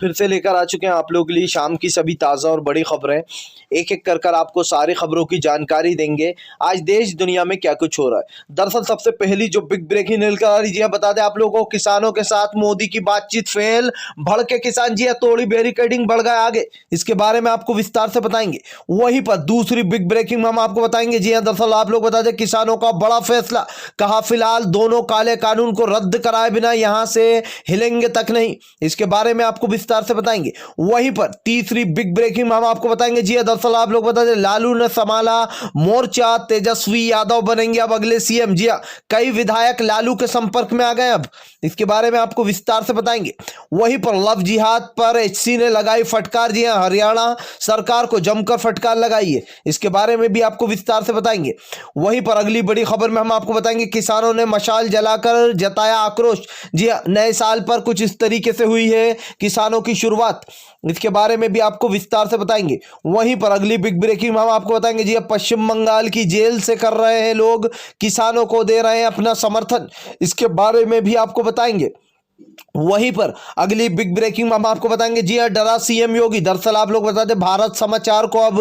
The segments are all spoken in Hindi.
फिर से लेकर आ चुके हैं आप लोगों के लिए शाम की सभी ताज़ा और बड़ी खबरें। एक एक कर आपको सारी खबरों की जानकारी देंगे। आज देश दुनिया में क्या कुछ हो रहा है। दरअसल सबसे पहली जो बिग ब्रेकिंग निकल आ रही है, बता दें आप लोगों को, किसानों के साथ मोदी की बातचीत फेल, भड़के किसान जी तोड़ी बैरिकेडिंग, बढ़ गए आगे। इसके बारे में आपको विस्तार से बताएंगे। वहीं पर दूसरी बिग ब्रेकिंग में हम आपको बताएंगे, जी हाँ, दरअसल आप लोग बता दें किसानों का बड़ा फैसला, कहा फिलहाल दोनों काले कानून को रद्द कराए बिना यहां से हिलेंगे तक नहीं। इसके बारे में आपको विस्तार से बताएंगे। वहीं पर तीसरी बिग ब्रेकिंग में हम आपको बताएंगे, जी दरअसल आप लोग बता दें लालू ने संभाला मोर्चा, तेजस्वी यादव बनेंगे अब अगले सीएम। जी हाँ, कई विधायक लालू के संपर्क में आ गए अब। इसके बारे में आपको विस्तार से बताएंगे। वहीं पर लव जिहाद पर एचसी ने लगाई फटकार। जी हाँ, हरियाणा सरकार को जमकर फटकार लगाई है। इसके बारे में भी आपको विस्तार से बताएंगे। वहीं पर अगली बड़ी खबर में हम आपको बताएंगे, किसानों ने मशाल जलाकर जताया आक्रोश। जी हाँ, नए साल पर कुछ इस तरीके से हुई है किसानों की शुरुआत। इसके बारे में भी आपको विस्तार से बताएंगे। वहीं पर अगली बिग ब्रेकिंग में हम आपको बताएंगे, जी पश्चिम बंगाल की जेल से कर रहे हैं लोग, किसानों को दे रहे हैं अपना समर्थन। इसके बारे में भी आपको बताएंगे। वहीं पर अगली बिग ब्रेकिंग में हम आपको बताएंगे, जी हाँ, डरा सीएम योगी। दरअसल आप लोग बता दें भारत समाचार को अब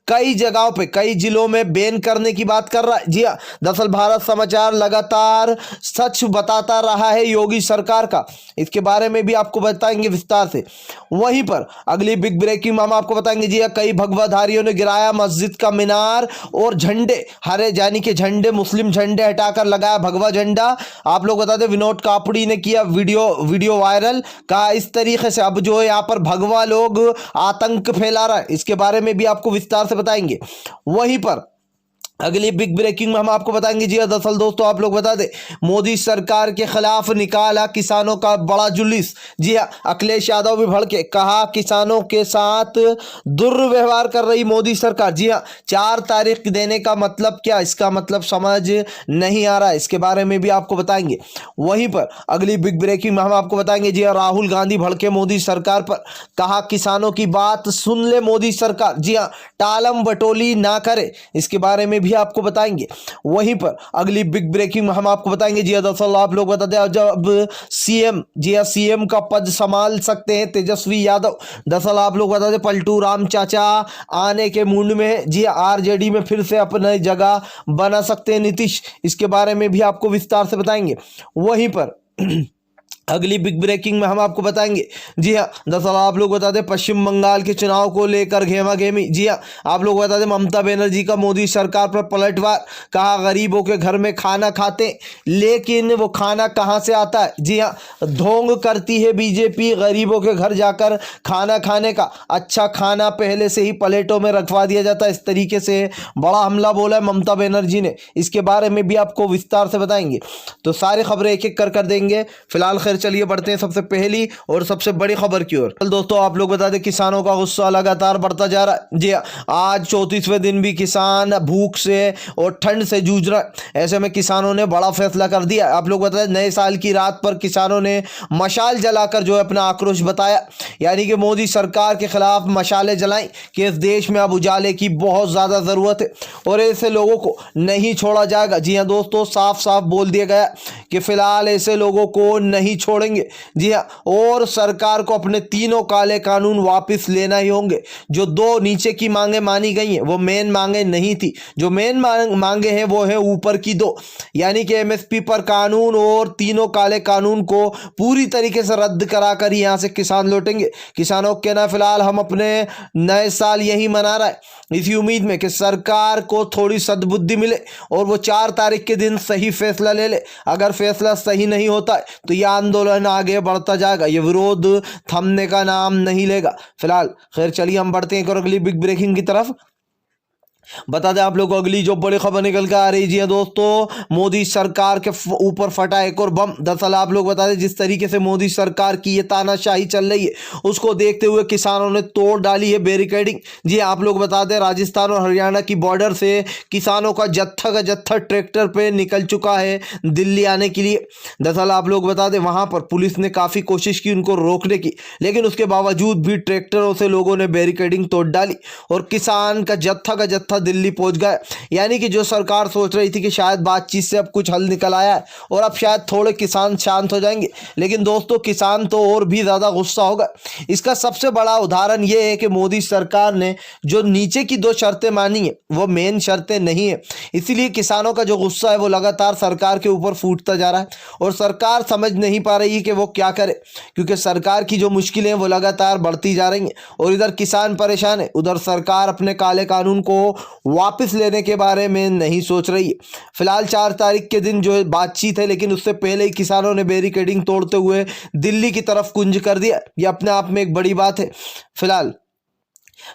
कई जगहों पे, कई जिलों में बैन करने की बात कर रहा है। जी हाँ, दरअसल भारत समाचार लगातार सच बताता रहा है योगी सरकार का। इसके बारे में भी आपको बताएंगे विस्तार से। वहीं पर अगली बिग ब्रेकिंग में हम आपको बताएंगे, जी हाँ, कई भगवाधारियों ने गिराया मस्जिद का मीनार और झंडे, हरे जानी के झंडे, मुस्लिम झंडे हटाकर लगाया भगवा झंडा। आप लोग बता दें विनोद कापड़ी ने किया वीडियो वायरल, कहा इस तरीके से अब जो है यहाँ पर भगवा लोग आतंक फैला रहा है। इसके बारे में भी आपको विस्तार से बताएंगे। वहीं पर अगली बिग ब्रेकिंग में हम आपको बताएंगे, जी दरअसल दोस्तों आप लोग बता दें मोदी सरकार के खिलाफ निकाला किसानों का बड़ा जुलूस। जी हाँ, अखिलेश यादव भी भड़के, कहा किसानों के साथ दुर्व्यवहार कर रही मोदी सरकार। जी हाँ, 4 तारीख देने का मतलब क्या, इसका मतलब समझ नहीं आ रहा है। इसके बारे में भी आपको बताएंगे। वहीं पर अगली बिग ब्रेकिंग में हम आपको बताएंगे, जी हाँ, राहुल गांधी भड़के मोदी सरकार पर, कहा किसानों की बात सुन ले मोदी सरकार। जी हाँ, टालम बटोली ना करे। इसके बारे में भी आपको बताएंगे। वहीं पर अगली बिग ब्रेकिंग में हम आपको बताएंगे, जी दरअसल आप लोग बता दें जब सीएम, जी हाँ, सीएम का पद संभाल सकते हैं तेजस्वी यादव। दरअसल आप लोग बता दें पलटू राम चाचा आने के मूड में। जी आरजेडी में फिर से अपनी जगह बना सकते हैं नीतीश। इसके बारे में भी आपको विस्तार से बताएंगे। वहीं पर अगली बिग ब्रेकिंग में हम आपको बताएंगे, जी हाँ, दरअसल आप लोग बता दें पश्चिम बंगाल के चुनाव को लेकर घेमा घेमी। जी हाँ, आप लोग बता दें ममता बनर्जी का मोदी सरकार पर पलटवार, कहा गरीबों के घर में खाना खाते लेकिन वो खाना कहाँ से आता है। जी हाँ, ढोंग करती है बीजेपी गरीबों के घर जाकर खाना खाने का। अच्छा खाना पहले से ही प्लेटों में रखवा दिया जाता है। इस तरीके से बड़ा हमला बोला है ममता बनर्जी ने। इसके बारे में भी आपको विस्तार से बताएंगे। तो सारी खबरें एक एक कर देंगे। फिलहाल खैर चलिए बढ़ते हैं सबसे पहली और सबसे बड़ी खबर की ओर। दोस्तों आप लोग बता दें किसानों का गुस्सा लगातार बढ़ता जा रहा है। जी आज 34वें दिन भी किसान भूख से और ठंड से जूझ रहा है। ऐसे में किसानों ने बड़ा फैसला कर दिया। आप लोग बता दें नए साल की रात पर किसानों ने मशाल जलाकर जो है अपना आक्रोश बताया, यानी कि मोदी सरकार के खिलाफ मशालें जलाई कि इस देश में अब उजाले की बहुत ज़्यादा ज़रूरत है और ऐसे लोगों को नहीं छोड़ा जाएगा। जी हाँ दोस्तों, साफ साफ बोल दिया गया कि फिलहाल ऐसे लोगों को नहीं छोड़ेंगे। जी हाँ, और सरकार को अपने तीनों काले कानून वापस लेना ही होंगे। जो 2 नीचे की मांगे मानी गई हैं वो मेन मांगे नहीं थी। जो मेन मांगे हैं वो है ऊपर की 2, यानी कि एमएसपी पर कानून और तीनों काले कानून को पूरी तरीके से रद्द कराकर ही यहाँ से किसान लौटेंगे। किसानों के कहना फिलहाल हम अपने नए साल यही मना रहा है इसी उम्मीद में कि सरकार को थोड़ी सद्बुद्धि मिले और वो 4 तारीख के दिन सही फैसला ले ले। अगर फैसला सही नहीं होता है तो यह आंदोलन आगे बढ़ता जाएगा, ये विरोध थमने का नाम नहीं लेगा। फिलहाल खैर चलिए हम बढ़ते हैं अगली बिग ब्रेकिंग की तरफ। बता दें आप लोगों को अगली जो बड़ी खबर निकल कर आ रही है दोस्तों, मोदी सरकार के ऊपर फटा एक और बम। दरअसल आप लोग बता दें जिस तरीके से मोदी सरकार की ये तानाशाही चल रही है उसको देखते हुए किसानों ने तोड़ डाली है बैरिकेडिंग। जी आप लोग बता दें राजस्थान और हरियाणा की बॉर्डर से किसानों का जत्था ट्रैक्टर पे निकल चुका है दिल्ली आने के लिए। दरअसल आप लोग बता दें वहां पर पुलिस ने काफ़ी कोशिश की उनको रोकने की, लेकिन उसके बावजूद भी ट्रैक्टरों से लोगों ने बैरिकेडिंग तोड़ डाली और किसान का जत्था जत्था दिल्ली पहुंच गया। यानी कि जो सरकार सोच रही थी कि शायद बातचीत से अब कुछ हल निकल आया है और अब शायद थोड़े किसान शांत हो जाएंगे, लेकिन दोस्तों किसान तो और भी ज़्यादा गुस्सा होगा। इसका सबसे बड़ा उदाहरण ये है कि मोदी सरकार ने जो नीचे की 2 शर्तें मानी है वो मेन शर्तें नहीं है, इसीलिए किसानों का जो गुस्सा है वो लगातार सरकार के ऊपर फूटता जा रहा है और सरकार समझ नहीं पा रही कि वो क्या करे, क्योंकि सरकार की जो मुश्किलें हैं वो लगातार बढ़ती जा रही हैं और इधर किसान परेशान है, उधर सरकार अपने काले कानून को वापस लेने के बारे में नहीं सोच रही है। फिलहाल 4 तारीख के दिन जो बातचीत है, लेकिन उससे पहले ही किसानों ने बैरिकेडिंग तोड़ते हुए दिल्ली की तरफ कुंज कर दिया। ये अपने आप में एक बड़ी बात है। फिलहाल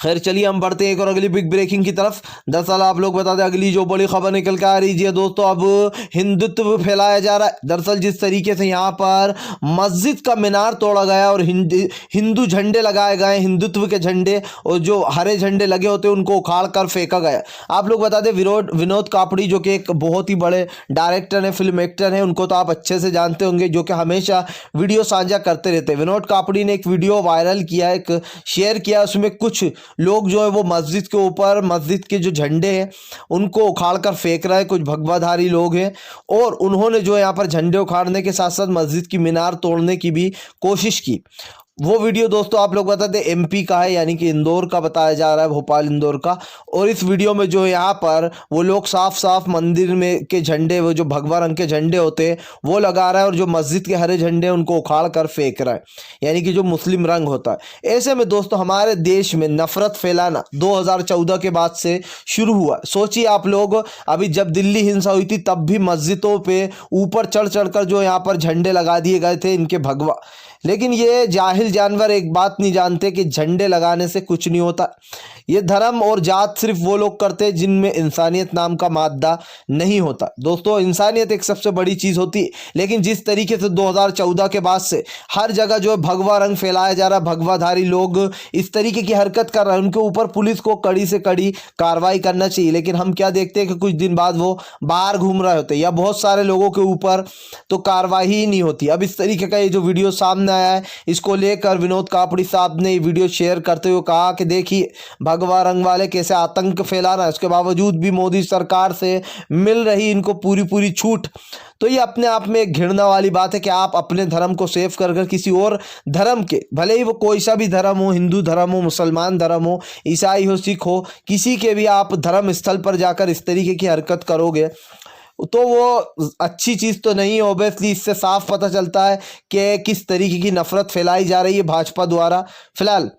खैर चलिए हम बढ़ते हैं एक और अगली बिग ब्रेकिंग की तरफ। दरअसल आप लोग बता दें अगली जो बड़ी खबर निकल के आ रही है दोस्तों, अब हिंदुत्व फैलाया जा रहा है। दरअसल जिस तरीके से यहाँ पर मस्जिद का मीनार तोड़ा गया और हिंदू झंडे लगाए गए, हिंदुत्व के झंडे और जो हरे झंडे लगे होते हैं उनको उखाड़ कर फेंका गया। आप लोग बता दें विनोद कापड़ी जो कि एक बहुत ही बड़े डायरेक्टर हैं, फिल्म एक्टर हैं, उनको तो आप अच्छे से जानते होंगे, जो कि हमेशा वीडियो साझा करते रहते हैं। विनोद कापड़ी ने एक वीडियो वायरल किया, एक शेयर किया, उसमें कुछ लोग जो है वो मस्जिद के ऊपर मस्जिद के जो झंडे हैं उनको उखाड़ कर फेंक रहे हैं, कुछ भगवाधारी लोग हैं, और उन्होंने जो यहाँ पर झंडे उखाड़ने के साथ साथ मस्जिद की मीनार तोड़ने की भी कोशिश की। वो वीडियो दोस्तों आप लोग बता दें एमपी का है, यानी कि इंदौर का बताया जा रहा है, भोपाल इंदौर का। और इस वीडियो में जो यहाँ पर वो लोग साफ साफ मंदिर में के झंडे, वो जो भगवा रंग के झंडे होते हैं वो लगा रहा है और जो मस्जिद के हरे झंडे उनको उखाड़ कर फेंक रहा है, यानी कि जो मुस्लिम रंग होता है। ऐसे में दोस्तों हमारे देश में नफरत फैलाना 2014 के बाद से शुरू हुआ। सोचिए आप लोग, अभी जब दिल्ली हिंसा हुई थी तब भी मस्जिदों पे ऊपर चढ़ चढ़कर जो यहाँ पर झंडे लगा दिए गए थे इनके भगवा। लेकिन ये जाहिल जानवर एक बात नहीं जानते कि झंडे लगाने से कुछ नहीं होता। ये धर्म और जात सिर्फ वो लोग करते हैं जिनमें इंसानियत नाम का मादा नहीं होता। दोस्तों इंसानियत एक सबसे बड़ी चीज़ होती है, लेकिन जिस तरीके से 2014 के बाद से हर जगह जो है भगवा रंग फैलाया जा रहा है, भगवाधारी लोग इस तरीके की हरकत कर रहे हैं, उनके ऊपर पुलिस को कड़ी से कड़ी कार्रवाई करना चाहिए। लेकिन हम क्या देखते हैं कि कुछ दिन बाद वो बाहर घूम रहे होते हैं या बहुत सारे लोगों के ऊपर तो कार्रवाई ही नहीं होती। अब इस तरीके का ये जो वीडियो सामने आया है, इसको लेकर विनोद कापड़ी साहब ने ये वीडियो शेयर करते हुए कहा कि देखिए भगवा रंग वाले कैसे आतंक फैला रहा है, उसके बावजूद भी मोदी सरकार से मिल रही इनको पूरी पूरी छूट। तो ये अपने आप में एक घृणा वाली बात है कि आप अपने धर्म को सेव कर कर किसी और धर्म के, भले ही वो कोई सा भी धर्म हो, हिंदू धर्म हो, मुसलमान धर्म हो, ईसाई हो, सिख हो, किसी के भी आप धर्म स्थल पर जाकर इस तरीके की हरकत करोगे तो वो अच्छी चीज़ तो नहीं है। ऑब्वियसली इससे साफ पता चलता है कि किस तरीके की नफरत फैलाई जा रही है भाजपा द्वारा। फिलहाल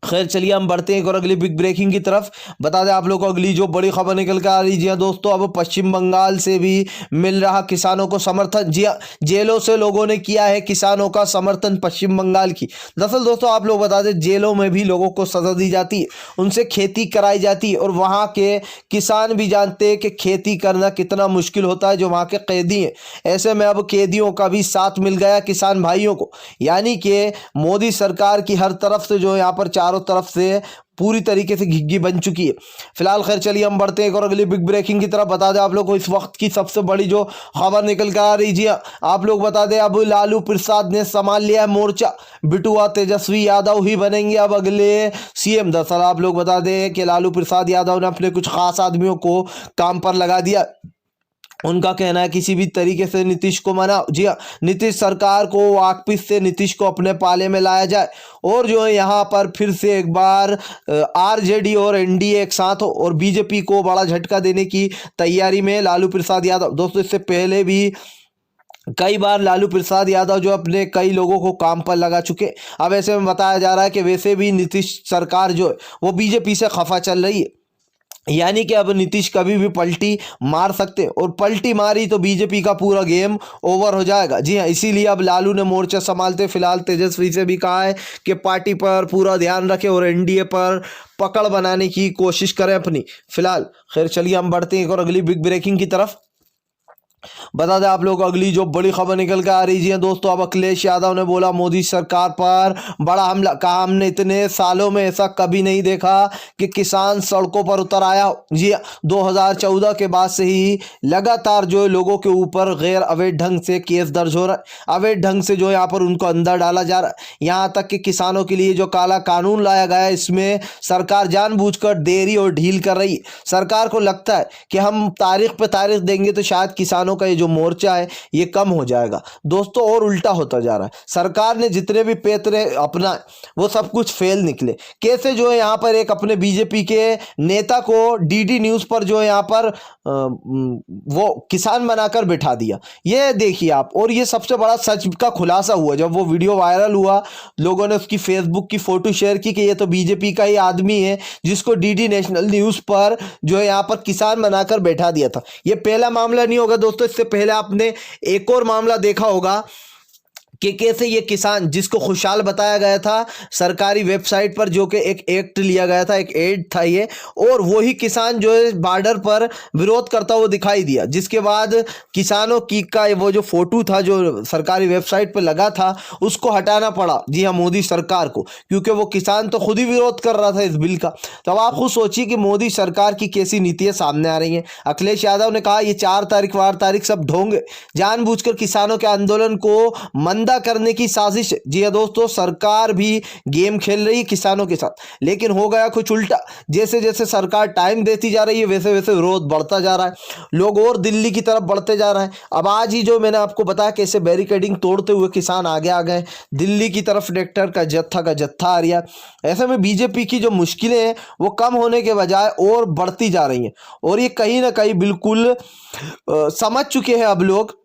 खैर चलिए हम बढ़ते हैं एक और अगली बिग ब्रेकिंग की तरफ। बता दें आप लोग को अगली जो बड़ी खबर निकल कर आ रही है, जी हाँ दोस्तों, अब पश्चिम बंगाल से भी मिल रहा किसानों को समर्थन। जी हाँ, जेलों से लोगों ने किया है किसानों का समर्थन पश्चिम बंगाल की। दरअसल दोस्तों आप लोग बता दें जेलों में भी लोगों को सजा दी जाती है, उनसे खेती कराई जाती है, और वहाँ के किसान भी जानते हैं कि खेती करना कितना मुश्किल होता है जो वहाँ के कैदी हैं। ऐसे में अब कैदियों का भी साथ मिल गया किसान भाइयों को, यानी कि मोदी सरकार की हर तरफ से जो यहाँ पर चारों तरफ से पूरी तरीके से घिग्गी बन चुकी है। फिलहाल खैर चलिए हम बढ़ते हैं एक और अगली बिग ब्रेकिंग की तरफ। बता दें आप लोग को इस वक्त की सबसे बड़ी जो खबर निकल कर आ रही, जी आप लोग बता दें अब लालू प्रसाद ने संभाल लिया है मोर्चा, बिटुआ तेजस्वी यादव ही बनेंगे अब अगले सीएम। दरअसल आप लोग बता दें कि लालू प्रसाद यादव ने अपने कुछ खास आदमियों को काम पर लगा दिया। उनका कहना है किसी भी तरीके से नीतीश को मनाओ, जी हाँ, नीतीश सरकार को वापस से नीतीश को अपने पाले में लाया जाए और जो है यहाँ पर फिर से एक बार आरजेडी और एनडीए एक साथ हो और बीजेपी को बड़ा झटका देने की तैयारी में लालू प्रसाद यादव। दोस्तों इससे पहले भी कई बार लालू प्रसाद यादव जो अपने कई लोगों को काम पर लगा चुके। अब ऐसे में बताया जा रहा है कि वैसे भी नीतीश सरकार जो है वो बीजेपी से खफा चल रही है, यानी कि अब नीतीश कभी भी पलटी मार सकते हैं और पलटी मारी तो बीजेपी का पूरा गेम ओवर हो जाएगा। जी हाँ, इसीलिए अब लालू ने मोर्चा संभालते फिलहाल तेजस्वी से भी कहा है कि पार्टी पर पूरा ध्यान रखें और एनडीए पर पकड़ बनाने की कोशिश करें अपनी। फिलहाल खैर चलिए हम बढ़ते हैं एक और अगली बिग ब्रेकिंग की तरफ। बता दें आप लोग अगली जो बड़ी खबर निकल कर आ रही है दोस्तों, अब अखिलेश यादव ने बोला मोदी सरकार पर बड़ा हमला। कहा हमने इतने सालों में ऐसा कभी नहीं देखा कि किसान सड़कों पर उतर आया। जी 2014 के बाद से ही लगातार जो है लोगों के ऊपर गैर अवैध ढंग से केस दर्ज हो रहा है, अवैध ढंग से जो है यहाँ पर उनको अंदर डाला जा रहा है। यहाँ तक कि किसानों के लिए जो काला कानून लाया गया है इसमें सरकार जानबूझकर देरी और ढील कर रही है। सरकार को लगता है कि हम तारीख पे तारीख देंगे तो शायद किसानों का ये जो मोर्चा है ये कम हो जाएगा दोस्तों, और उल्टा होता जा रहा है। सरकार ने जितने भी पैतरे अपनाए वो सब कुछ फेल निकले। कैसे जो है यहाँ पर एक अपने बीजेपी के नेता को डीडी न्यूज़ पर जो है यहाँ पर वो किसान बनाकर बिठा दिया, ये देखिए आप। और ये सबसे बड़ा सच का खुलासा हुआ जब वो वीडियो वायरल हुआ, लोगों ने उसकी फेसबुक की फोटो शेयर की कि ये तो बीजेपी का ही आदमी है जिसको डीडी नेशनल न्यूज़ पर जो है यहाँ पर किसान बनाकर बैठा दिया था। ये पहला मामला नहीं होगा दोस्तों, इससे पहले आपने एक और मामला देखा होगा कि कैसे ये किसान जिसको खुशहाल बताया गया था सरकारी वेबसाइट पर, जो कि एक एक्ट लिया गया था, एक एड था ये, और वही किसान जो है बॉर्डर पर विरोध करता हुआ दिखाई दिया, जिसके बाद किसानों की का वो जो फोटो था जो सरकारी वेबसाइट पर लगा था उसको हटाना पड़ा। जी हाँ, मोदी सरकार को, क्योंकि वो किसान तो खुद ही विरोध कर रहा था इस बिल का। तो अब आप खुद सोचिए कि मोदी सरकार की कैसी नीतियाँ सामने आ रही हैं। अखिलेश यादव ने कहा ये 4 तारीख 12 तारीख सब ढोंग जानबूझकर किसानों के आंदोलन को मंदा करने की साजिश है। जी हाँ दोस्तों, सरकार भी गेम खेल रही है किसानों के साथ, लेकिन हो गया कुछ उल्टा। जैसे जैसे सरकार टाइम देती जा रही है वैसे वैसे विरोध बढ़ता जा रहा है, लोग और दिल्ली की तरफ बढ़ते जा रहे हैं। अब आज ही जो मैंने आपको बताया कैसे बैरिकेडिंग तोड़ते हुए किसान आगे आ गए, दिल्ली की तरफ ट्रैक्टर का जत्था आ रहा है। ऐसे में बीजेपी की जो मुश्किलें हैं वो कम होने के बजाय और बढ़ती जा रही हैं, और ये कहीं ना कहीं बिल्कुल समझ चुके हैं अब लोग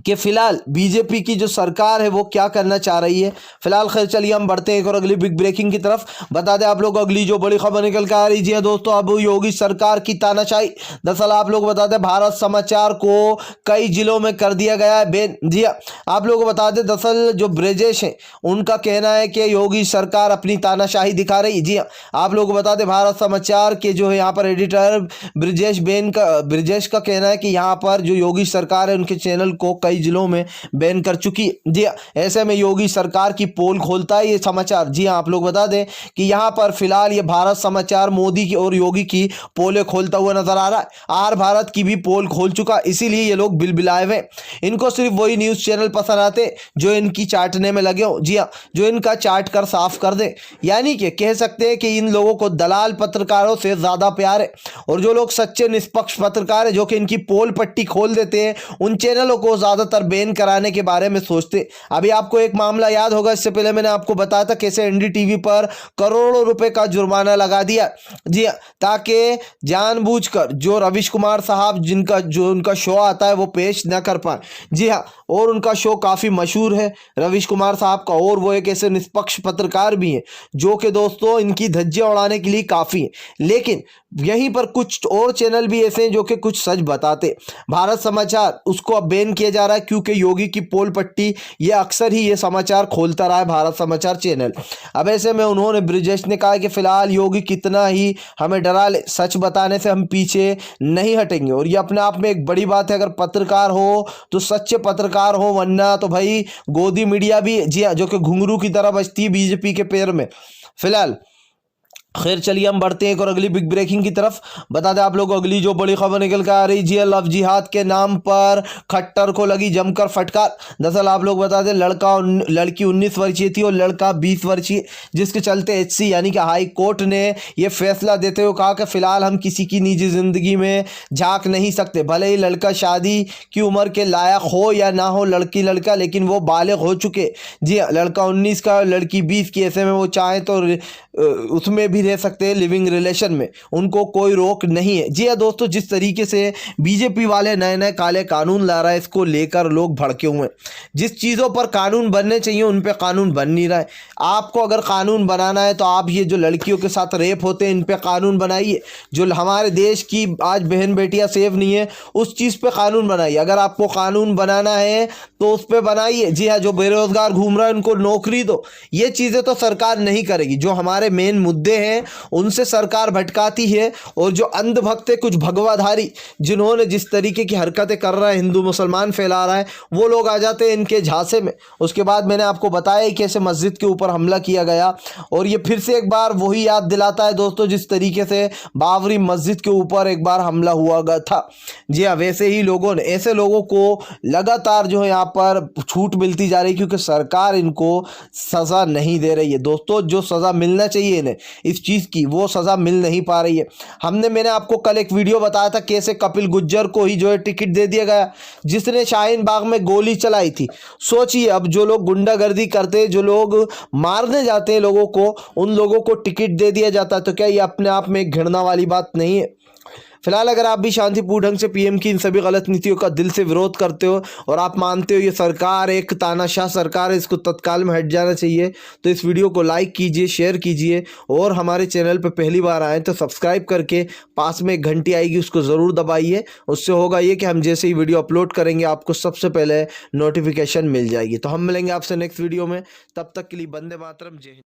कि फिलहाल बीजेपी की जो सरकार है वो क्या करना चाह रही है। फिलहाल खैर चलिए हम बढ़ते हैं एक और अगली बिग ब्रेकिंग की तरफ। बता दें आप लोग अगली जो बड़ी खबर निकल कर आ रही है दोस्तों, अब योगी सरकार की तानाशाही। दरअसल आप लोग बता दें भारत समाचार को कई जिलों में कर दिया गया है बैन। जी हाँ, आप लोग बता दें दरअसल जो ब्रजेश हैं उनका कहना है कि योगी सरकार अपनी तानाशाही दिखा रही है। जी हाँ, आप लोग बता दें भारत समाचार के जो है यहाँ पर एडिटर ब्रजेश का कहना है कि यहाँ पर जो योगी सरकार है उनके चैनल को कई जिलों में बैन कर चुकी है। जी ऐसे में योगी सरकार की पोल खोलता है ये समाचार। जी हाँ, आप लोग बता दें कि यहाँ पर फिलहाल ये भारत समाचार मोदी की और योगी की पोलें खोलता हुआ नजर आ रहा है। आर भारत की भी पोल खोल चुका, इसीलिए ये लोग बिलबिलाए हुए। इनको सिर्फ वही न्यूज चैनल पसंद आते जो इनकी चाटने में लगे हो। जी हाँ, जो इनका चाट कर साफ कर दे। यानी कि कह सकते हैं कि इन लोगों को दलाल पत्रकारों से ज्यादा प्यार है, और जो लोग सच्चे निष्पक्ष पत्रकार है जो कि इनकी पोल पट्टी खोल देते हैं उन चैनलों को ज्यादातर बैन कराने के बारे में सोचते। अभी आपको एक मामला याद होगा, इससे पहले मैंने आपको बताया था कैसे एनडीटीवी पर करोड़ों रुपए का जुर्माना लगा दिया। जी हाँ, ताकि जानबूझकर जो रविश कुमार साहब जो उनका शो आता है वो पेश न कर पाए। जी हाँ, और उनका शो काफी मशहूर है रविश कुमार साहब का, और वो एक ऐसे निष्पक्ष पत्रकार भी हैं जो कि दोस्तों इनकी धज्जियां उड़ाने के लिए काफी है। लेकिन यहीं पर कुछ और चैनल भी ऐसे हैं जो कि कुछ सच बताते। भारत समाचार उसको अब बैन किया जा रहा है क्योंकि योगी की पोल पट्टी ये अक्सर ही ये समाचार खोलता रहा है भारत समाचार चैनल। अब ऐसे में उन्होंने ब्रजेश ने कहा कि फिलहाल योगी कितना ही हमें डरा ले, सच बताने से हम पीछे नहीं हटेंगे। और ये अपने आप में एक बड़ी बात है, अगर पत्रकार हो तो सच्चे पत्रकार हो, वरना तो भाई गोदी मीडिया भी जी हाँ जो कि घुंघरू की तरह बजती है बीजेपी के पैर में। फिलहाल खैर चलिए हम बढ़ते हैं और अगली बिग ब्रेकिंग की तरफ। बता दें आप लोग अगली जो बड़ी खबर निकल कर आ रही है लव जिहाद के नाम पर खट्टर को लगी जमकर फटकार। दरअसल आप लोग बता दें लड़की 19 वर्षीय थी और लड़का 20 वर्षीय, जिसके चलते एचसी यानी कि हाई कोर्ट ने यह फैसला देते हुए कहा कि फिलहाल हम किसी की निजी जिंदगी में झांक नहीं सकते, भले ही लड़का शादी की उम्र के लायक हो या ना हो, लड़की लड़का, लेकिन वो बालिग हो चुके। जी हाँ, लड़का 19 का लड़की 20 की, ऐसे में वो चाहे तो उसमें भी रह सकते हैं लिविंग रिलेशन में, उनको कोई रोक नहीं है। जी हाँ दोस्तों, जिस तरीके से बीजेपी वाले नए नए काले कानून ला रहा है इसको लेकर लोग भड़के हुए हैं। जिस चीज़ों पर कानून बनने चाहिए उन पे कानून बन नहीं रहा है। आपको अगर कानून बनाना है तो आप ये जो लड़कियों के साथ रेप होते हैं इन पे कानून बनाइए। जो हमारे देश की आज बहन बेटियां सेफ नहीं है उस चीज़ पे कानून बनाइए। अगर आपको कानून बनाना है तो उस पर बनाइए। जी हाँ, जो बेरोजगार घूम रहा है उनको नौकरी दो। ये चीज़ें तो सरकार नहीं करेगी। जो हमारे मेन मुद्दे हैं हैं उनसे सरकार भटकाती है, और जो अंधभक्त है, कुछ भगवाधारी जिन्होंने जिस तरीके की हरकतें कर रहा है, हिंदू मुसलमान फैला रहा है, वो लोग आ जाते हैं इनके झांसे में। उसके बाद मैंने आपको बताया कि कैसे मस्जिद के ऊपर हमला किया गया, और ये फिर से एक बार वही याद दिलाता है दोस्तों जिस तरीके से बाबरी मस्जिद के ऊपर एक बार हमला हुआ था। जी हाँ, वैसे ही लोगों ने, ऐसे लोगों को लगातार जो है यहाँ पर छूट मिलती जा रही है, क्योंकि सरकार इनको सज़ा नहीं दे रही है दोस्तों। जो सज़ा मिलना चाहिए इन्हें इस चीज़ की, वो सज़ा मिल नहीं पा रही है। मैंने आपको कल एक वीडियो बताया था कैसे कपिल गुज्जर को ही जो है टिकट दे दिया गया, जिसने शाहीन बाग में गोली चलाई थी। सोचिए, अब जो लोग गुंडागर्दी करते हैं, जो लोग मारने जाते हैं लोगों को, उन लोगों को टिकट दे दिया जाता है, तो क्या ये अपने आप में एक घृणा वाली बात नहीं है? फिलहाल अगर आप भी शांतिपूर्ण ढंग से पीएम की इन सभी गलत नीतियों का दिल से विरोध करते हो और आप मानते हो ये सरकार एक तानाशाह सरकार है, इसको तत्काल में हट जाना चाहिए, तो इस वीडियो को लाइक कीजिए, शेयर कीजिए, और हमारे चैनल पर पहली बार आए तो सब्सक्राइब करके पास में एक घंटी आएगी उसको ज़रूर दबाइए। उससे होगा ये कि हम जैसे ही वीडियो अपलोड करेंगे आपको सबसे पहले नोटिफिकेशन मिल जाएगी। तो हम मिलेंगे आपसे नेक्स्ट वीडियो में, तब तक के लिए वंदे मातरम, जय हिंद।